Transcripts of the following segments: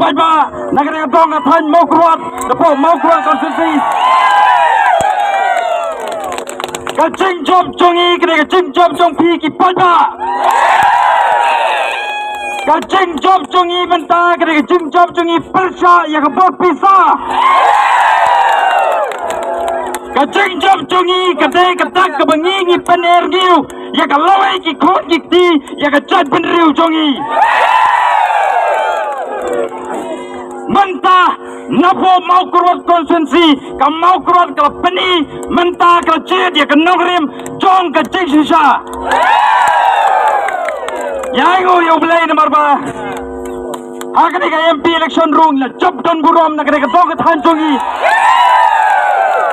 Pajba negara Gong Athan mau keluar konstitusi kacing job jongi kena kacing job jong pi ki Pajba kacing job jongi mentah kena kacing job jongi Persha yang kebot pisa kacing job jongi kadai katak kebengi ngi penergiu yang kalawai ki khot ki ti yang kacat penriu jongi mentah napo mau kurut konsensi ka mau kurut ka peni mentah ka ced ya ka nogrim jong ka cek sisa yaingo yo belai nomor ba hakani ka MP election rung la job don burom na ka dong ka thanjongi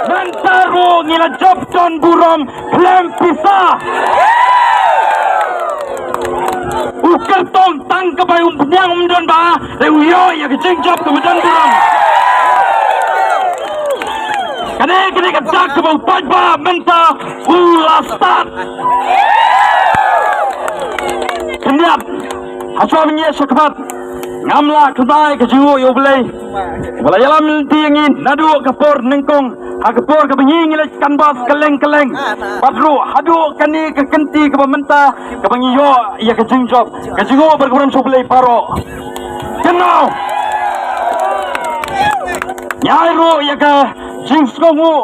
mentah rung ila job don burom klem pisa ukar tong tang ka bay umnyang umdon ba reuyo ya ka ceng job ka don burom kene ka tak ka bau Pajba mentah ulastat kenyap haswabnya sakbat ngamla kedai ke jiwo yo belai wala yalam tiangin nadu kapor nengkong hakapor ke benging le kanbas keleng padru hadu kani ke kenti ke mentah ke bengiyo ya ke jingjob ke jiwo berkuram sublai paro kenau nyairu ya ke jingskongu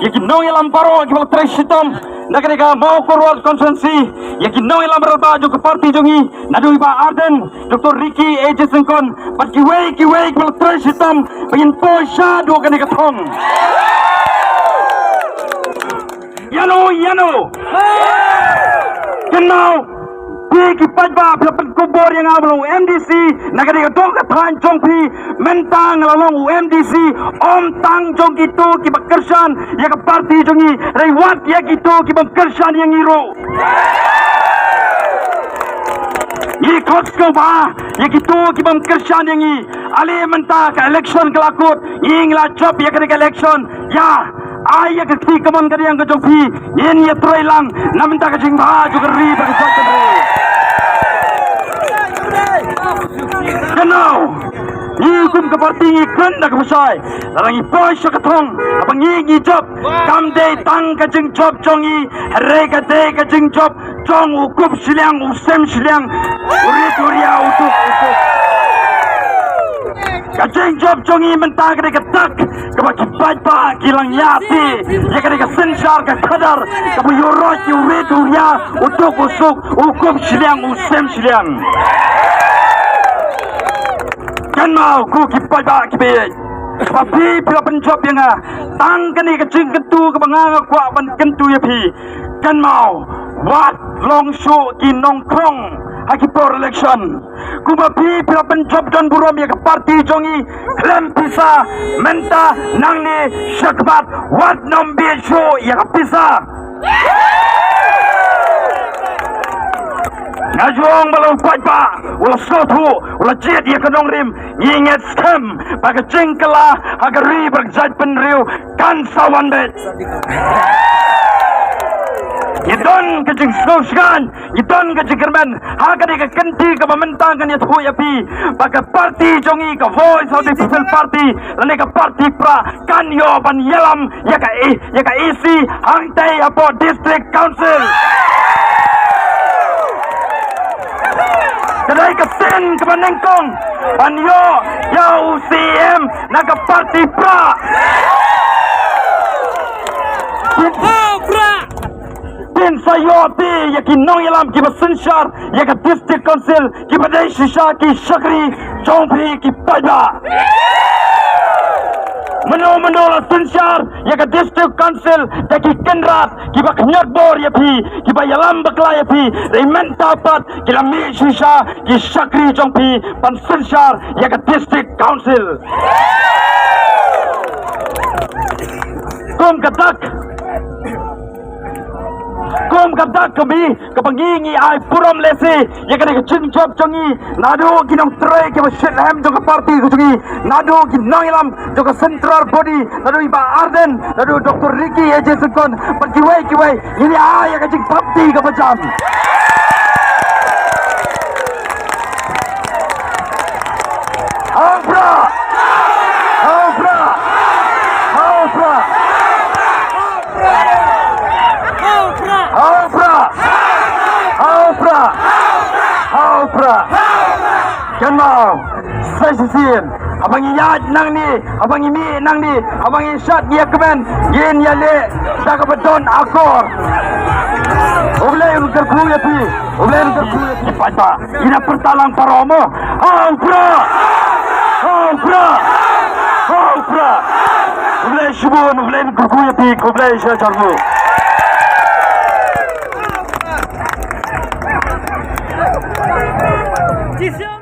ya ke nong yalam paro ke baltrai sitom naga mau korwat konsensi yakin nong ilam berba jo ke parti jongi nadu iba Arden Dr. Ricky AJ Sengkon pat kiwei kepala terus hitam pengen poisa dua kali ketong yano kenau Piki Pajba pelapan kubur yang ablu MDC naga dong ketang jongpi mentang lalong MDC om tang jong itu kibak kersan ya ke parti jongi rewat ya gitu kibak kersan yang iru ikut skoba ya gitu kibak kersan yang i ali mentah ke election kelakut ingla job ya ke election ya ayah kekti kemon kadi yang kejongpi ini ya troilang naminta kecing baju keri bagi satu kenau hukum ke parti iklan dah kepusai larangi poi syakatong abang ngi job kamde tang kajeng job jongi reka de kajeng job jong ukup siliang usem siliang uria utuk kajeng job jongi mentah kena ketak kebagi Pajba kilang yati ya kena sensar ke kadar kebu yorot uria utuk usuk ukup siliang usem siliang kan mau ku kipai ba kipe tapi pila penjob yang tang kani kecing kentu ke banganga kwa ban kentu ya pi kan mau wat long show ki nongkrong haki por election ku ba pi pila penjob dan burom ya ke parti jongi klem pisa menta nangni syakbat wat nombi show ya ke pisa Najuang balau Pajba, ulah sotu, ulah jet ya kenong rim, ingat scam, pakai cengkela, agar ribet zat penriu, kan sawan bet. Idon kecing soskan, idon kecing kerman, agar dia kenti ke pementang kan ya tu ya pi, pakai parti jongi ke voice of the people party, lalu ke parti pra, kan yo ban yelam, ya ka isi, hangtai apa district council. Kedai keten ke Panengkong Panyo ya UCM naga parti pra Pin sayoti yakin nong ilam kiba sensar yaka district council kiba dai shisha ki shakri chongpi ki Pajba Meno la sensar yaka district council taki kenrat kiba kenyat bor ya pi kiba yalam bakla ya pi remen tapat kila mi shisha ki shakri chongpi pan sensar yaka district council Kom katak kami kepengingi ai puram lesi ya kena kecing job jongi nado kinong tray ke Shitham joka parti kucungi nado kinong ilam joka central body nado iba Arden nado Dr. Ricky AJ Sengkon kiwai ini ai ya kecing parti ke macam Ang mau saya sisin abang iyad nang ni abang imi nang ni abang isyad dia kemen yin ya le dak beton akor Oblay untuk kuya pi oblay untuk kuya pi pada ina pertalang paromo aupra oblay shubon oblay untuk kuya pi oblay syajarmu Cisão!